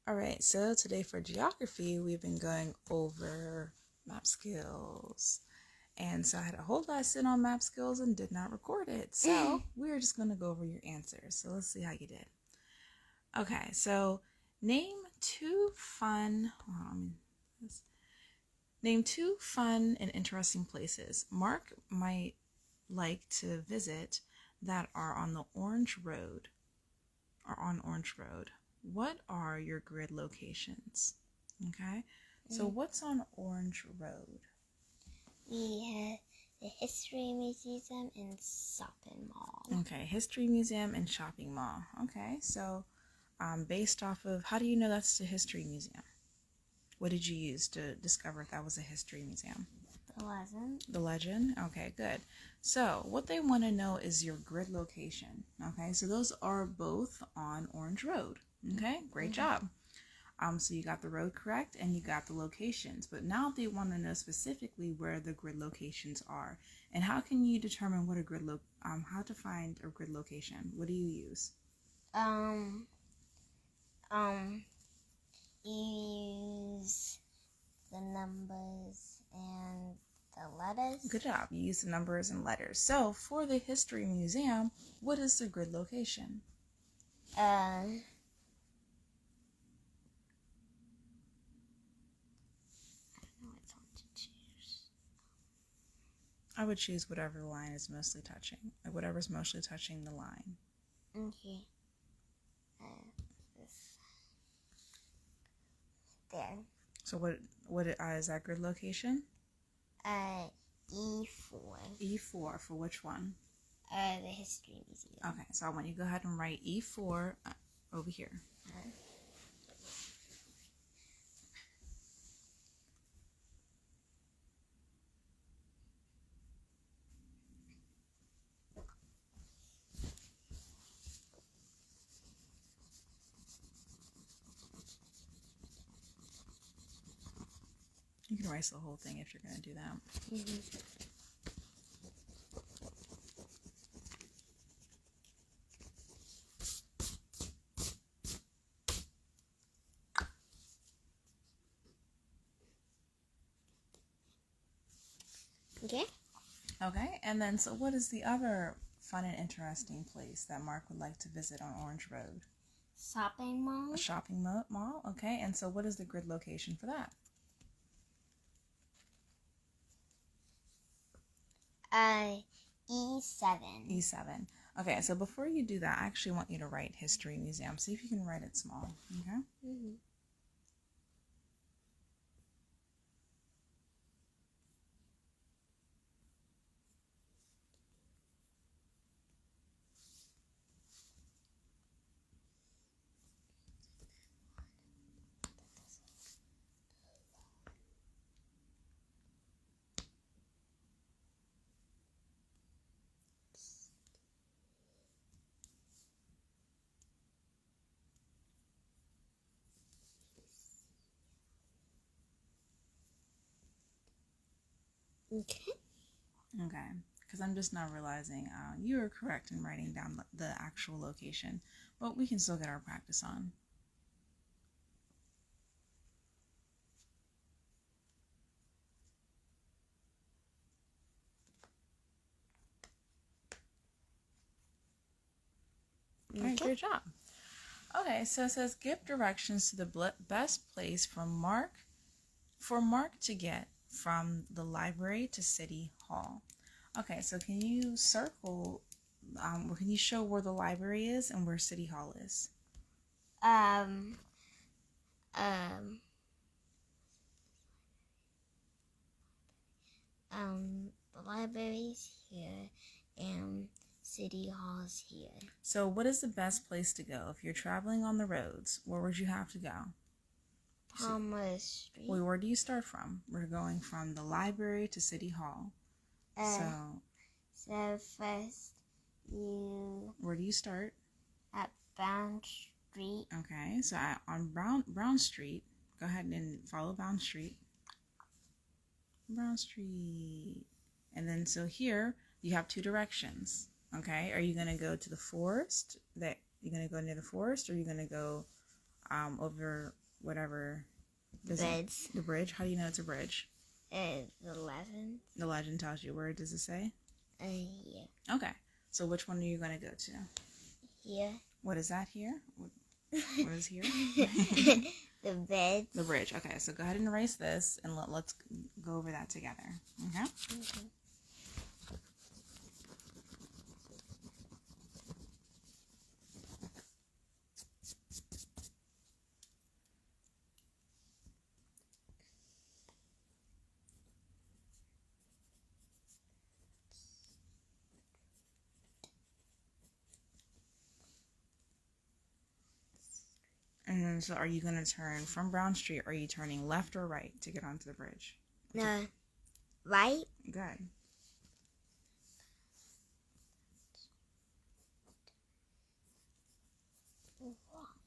All right, so today for geography, we've been going over map skills. And so I had a whole lesson on map skills and did not record it. So we're just going to go over your answers. So let's see how you did. Okay, so name two fun, name two fun and interesting places Mark might like to visit that are on the Orange Road or on Orange Road. What are your grid locations? Okay, so what's on Orange Road? We have the History Museum and Shopping Mall. Okay, History Museum and Shopping Mall. Okay, so based off of, how do you know that's the History Museum? What did you use to discover if that was a history museum? The legend. The legend? Okay, good. So what they want to know is your grid location. Okay, so those are both on Orange Road. Okay, great job. So you got the road correct and you got the locations, but now they want to know specifically where the grid locations are. And how can you determine what a grid how to find a grid location? What do you use? You use the numbers and the letters. Good job. You use the numbers and letters. So for the History Museum, what is the grid location? I know which one to choose. I would choose whatever line is mostly touching, like whatever's mostly touching the line. Okay. This. There. So what is that grid location? E4. E4 for which one? The History Museum. Okay, so I want you to go ahead and write E4 over here. You can erase the whole thing if you're going to do that. Okay. Okay, and then so what is the other fun and interesting place that Mark would like to visit on Orange Road? Shopping mall. A shopping mall, okay, and so what is the grid location for that? E7. E7. Okay, so before you do that, I actually want you to write History Museum. See if you can write it small, okay? Okay. Okay, because I'm just now realizing you were correct in writing down the actual location, but we can still get our practice on. All right, great job. Okay, so it says give directions to the best place for Mark to get from the library to City Hall. Okay, so can you circle, or can you show where the library is and where City Hall is? The library's here and City Hall's here. So what is the best place to go? If you're traveling on the roads, where would you have to go? Palmer Street. Well, where do you start from? We're going from the library to City Hall. So first where do you start? At Brown Street. Okay, so on Brown Street, go ahead and follow Brown Street. Brown Street. And then so here you have two directions. Okay, are you going to go to the forest? You're going to go near the forest, or are you going to go over whatever. Bridge. The bridge. How do you know it's a bridge? The legend. The legend tells you. Where does it say? Here. Okay. So which one are you going to go to? Here. What is that here? What is here? The bridge. The bridge. Okay, so go ahead and erase this, and let's go over that together. Okay? Mm-hmm. And then, so are you going to turn from Brown Street, or are you turning left or right to get onto the bridge? No. Right? Good.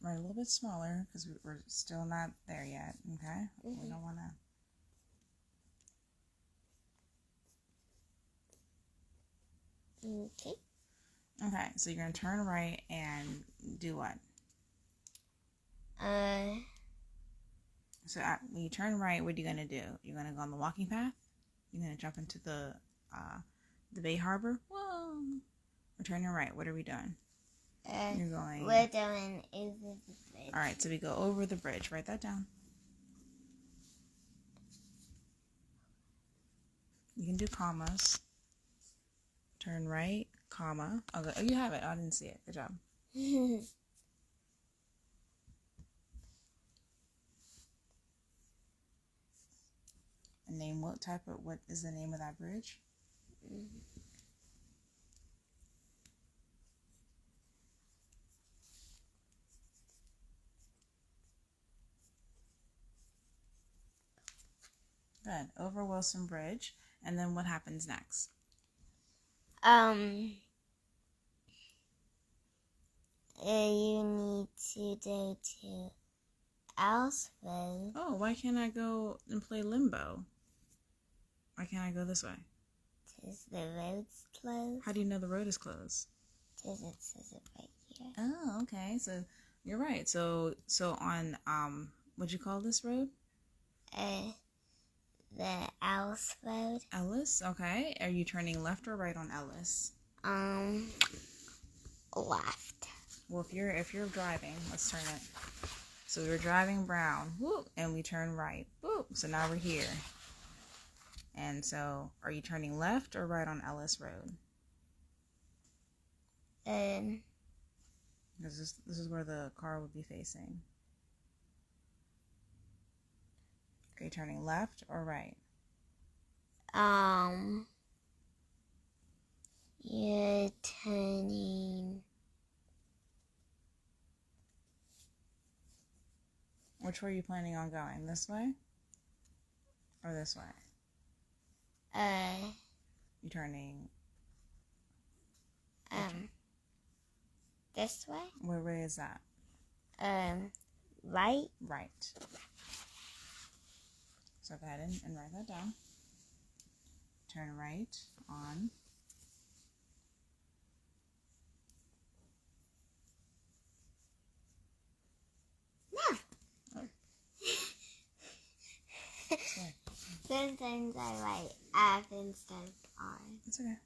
Right, a little bit smaller, because we're still not there yet, okay? Mm-hmm. We don't want to... Okay. Okay, so you're going to turn right and do what? So when you turn right, what are you going to do? You're going to go on the walking path? You're going to jump into the Bay Harbor? Whoa! We're turning right. What are we doing? You're going... We're doing over the bridge. All right, so we go over the bridge. Write that down. You can do commas. Turn right, comma. Okay. Oh, you have it. Oh, I didn't see it. Good job. And name what is the name of that bridge? Good. Over Wilson Bridge. And then what happens next? You need to go to Alice Road. Oh, why can't I go and play limbo? Why can't I go this way? Because the road's closed. How do you know the road is closed? Because it says it right here. Oh, okay. So you're right. So on what'd you call this road? The Alice Road. Ellis. Okay. Are you turning left or right on Ellis? Left. Well, if you're driving, let's turn it. So we were driving Brown, whoop, and we turn right, whoop. So now we're here. And so, are you turning left or right on Ellis Road? Because this is where the car would be facing. Are you turning left or right? You're turning... Which way are you planning on going? This way? Or this way? You turning... This way? What way is that? Right? Right. So go ahead and write that down. Turn right on... Sometimes I write F instead of R. It's okay.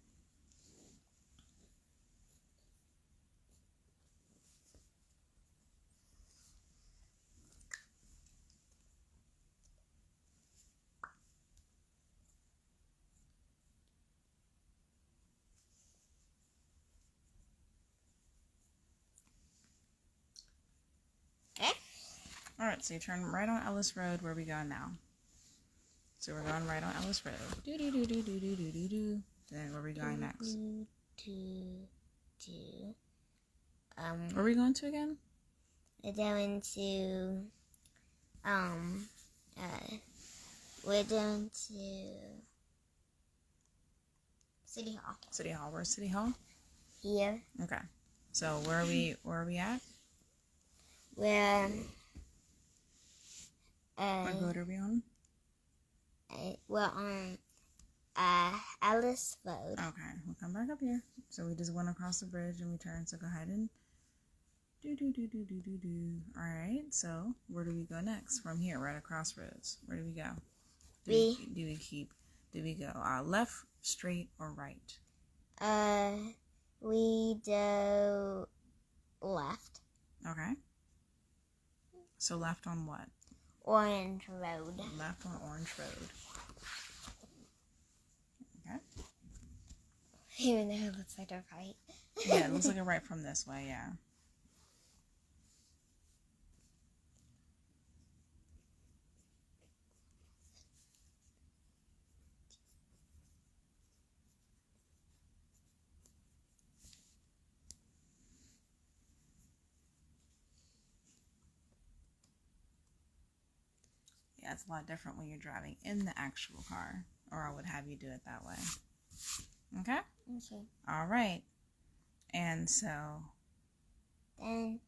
Okay. Alright, so you turn right on Ellis Road. Where are we going now? So we're going right on Ellis Road. Do-do-do-do-do-do-do-do. Then where are we going next? Where are we going to again? We're going to, we're going to City Hall. City Hall. Where's City Hall? Here. Okay. So where are we at? We're, What road are we on? we're on, Alice Road. Okay, we'll come back up here. So we just went across the bridge and we turned. So go ahead and Do, do, do, do, do, do, do. All right, so where do we go next? From here, right at Crossroads. Where do we go? Do we go left, straight, or right? We do left. Okay. So left on what? Orange Road. Left on Orange Road. Okay. Even though it looks like a right. Yeah, it looks like a right from this way, yeah. Yeah, it's a lot different when you're driving in the actual car, or I would have you do it that way. Okay? Okay. All right. And so... Then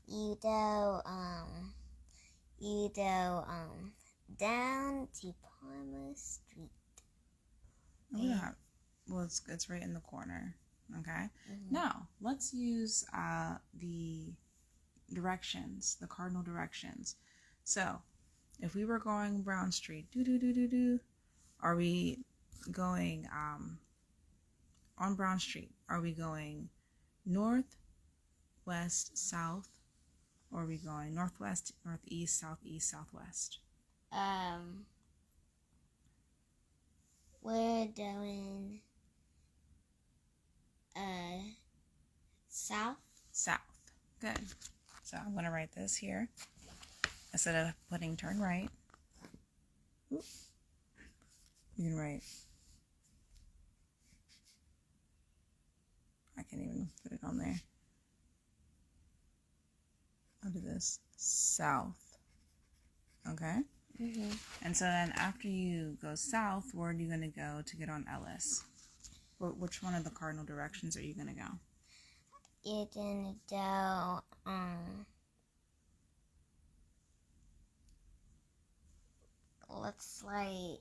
you go down to Palmer Street. Yeah. Well, it's right in the corner. Okay? Mm-hmm. Now, let's use the directions, the cardinal directions. So, if we were going Brown Street, are we going on Brown Street? Are we going north, west, south, or are we going northwest, northeast, southeast, southwest? We're going south. South. Good. So I'm going to write this here instead of putting turn right. Oop. You can write. I can't even put it on there. I'll do this. South. Okay? Mm-hmm. And so then after you go south, where are you going to go to get on Ellis? Which one of the cardinal directions are you going to go? You're gonna go looks like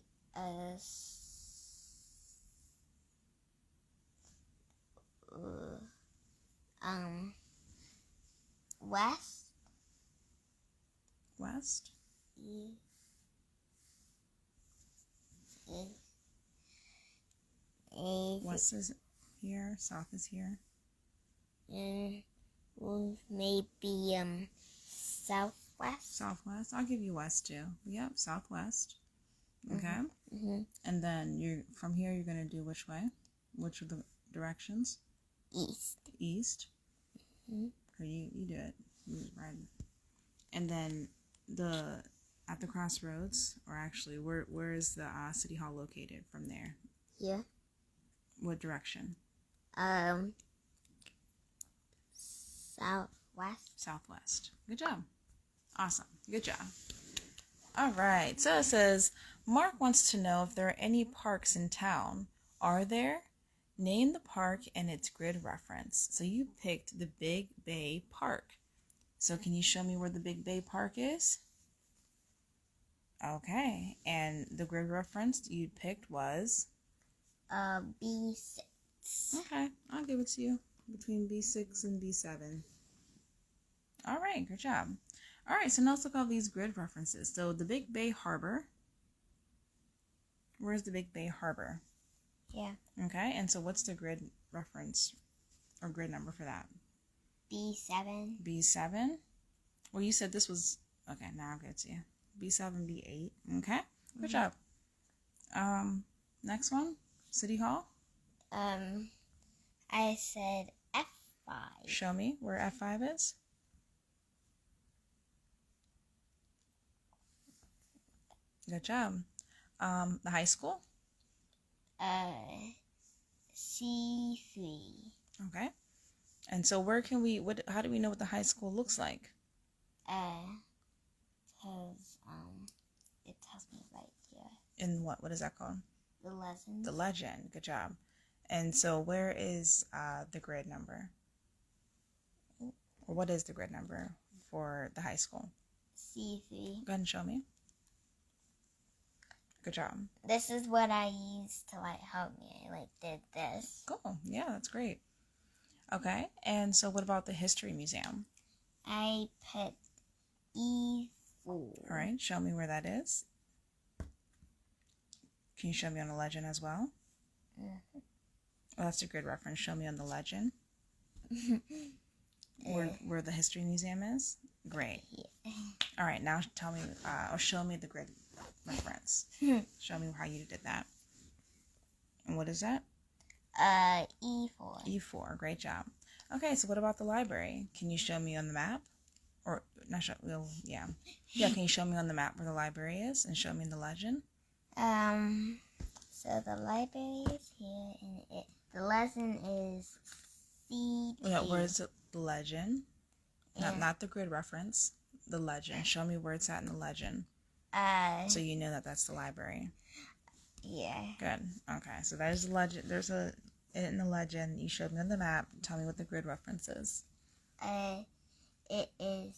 west. West? West is here, south is here. And maybe southwest. Southwest. I'll give you west too. Yep, southwest. Okay. Mm-hmm. And then from here you're gonna do which way? Which of the directions? East. East. Mm-hmm. Or you do it. Right. And then at the crossroads, or actually, where is the city hall located from there? Here. What direction? Southwest. Southwest. Good job. Awesome. Good job. All right. So it says, Mark wants to know if there are any parks in town. Are there? Name the park and its grid reference. So you picked the Big Bay Park. So can you show me where the Big Bay Park is? Okay. And the grid reference you picked was? B6. Okay. I'll give it to you. Between B6 and B7. All right. Good job. All right. So now let's look at all these grid references. So the Big Bay Harbor. Where's the Big Bay Harbor? Yeah. Okay. And so what's the grid reference or grid number for that? B7. B7. Well, you said this was... Okay, now I'll get it to you. B7, B8. Okay. Good job. Next one. City Hall. I said F5. Show me where F5 is. Good job. The high school. C3. Okay. And so where can how do we know what the high school looks like? Because it tells me right here. In what is that called? The legend. The legend. Good job. And so where is the grid number? Or what is the grid number for the high school? C3. Go ahead and show me. Good job. This is what I used to like help me. I like did this. Cool. Yeah, that's great. Okay. And so what about the History Museum? I put E4. All right. Show me where that is. Can you show me on the legend as well? Mm-hmm. Oh, that's a good reference. Show me on the legend. Where the History Museum is? Great. Yeah. All right, now tell me, or show me the grid reference. Show me how you did that. And what is that? E4. E4. Great job. Okay, so what about the library? Can you show me on the map? Or, not show, well, yeah. Yeah, can you show me on the map where the library is and show me the legend? So the library is here, and the lesson is C2. No, where's the legend? Yeah. Not the grid reference. The legend. Show me where it's at in the legend. So you know that that's the library. Yeah. Good. Okay, so that is the legend. There's a in the legend. You showed me on the map. Tell me what the grid reference is. It is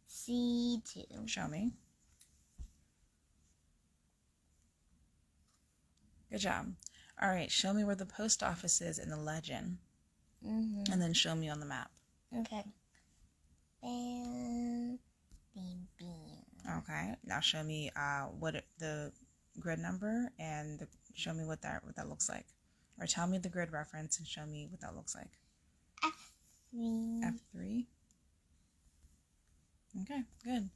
C2. Show me. Good job. All right, show me where the post office is in the legend. Mm-hmm. And then show me on the map. Okay. Bam, bam, bam. Okay. Now show me the grid number and show me what that looks like. Or tell me the grid reference and show me what that looks like. F3. F3. Okay, good.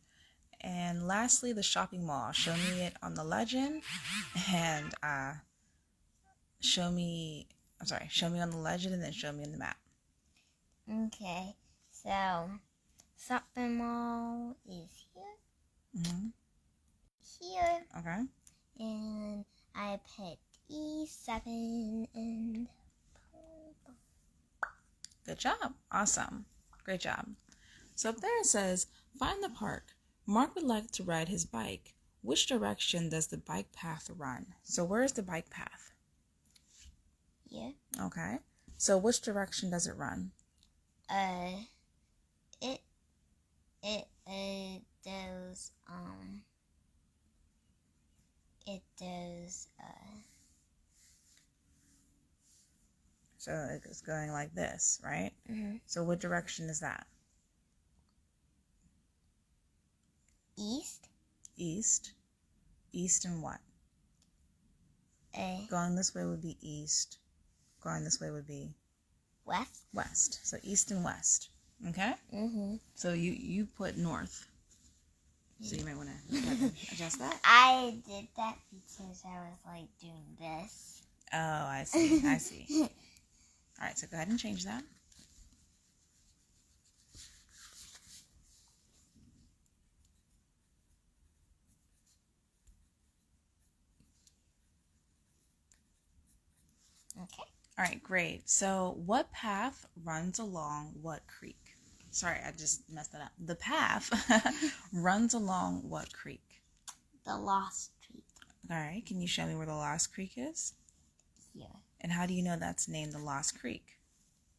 And lastly, the shopping mall. Show me it on the legend and show me on the legend and then show me on the map. Okay, so shopping mall is here. Mm-hmm. Here. Okay. And I put E7 and Good job. Awesome. Great job. So up there it says, find the park. Mark would like to ride his bike. Which direction does the bike path run? So where is the bike path? here. Okay. So which direction does it run? So it's going like this, right? Mm-hmm. So what direction is that? East. East. East and what? A. Going this way would be east. Going this way would be West. west. So east and west. Okay? Mm-hmm. So you put north. So you might want to adjust that. I did that because I was like doing this. Oh, I see. I see. All right, so go ahead and change that. Okay. All right, great. So what path runs along what creek? Sorry, I just messed that up. The path runs along what creek? The Lost Creek. All right, can you show me where the Lost Creek is? Here. And how do you know that's named the Lost Creek?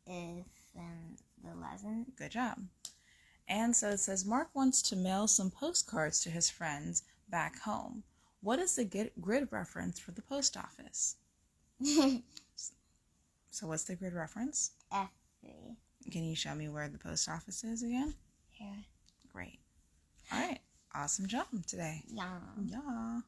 Is the lesson. Good job. And so it says, Mark wants to mail some postcards to his friends back home. What is the grid reference for the post office? So what's the grid reference? F3. Can you show me where the post office is again? Here. Great. All right. Awesome job today. Yeah. Yeah.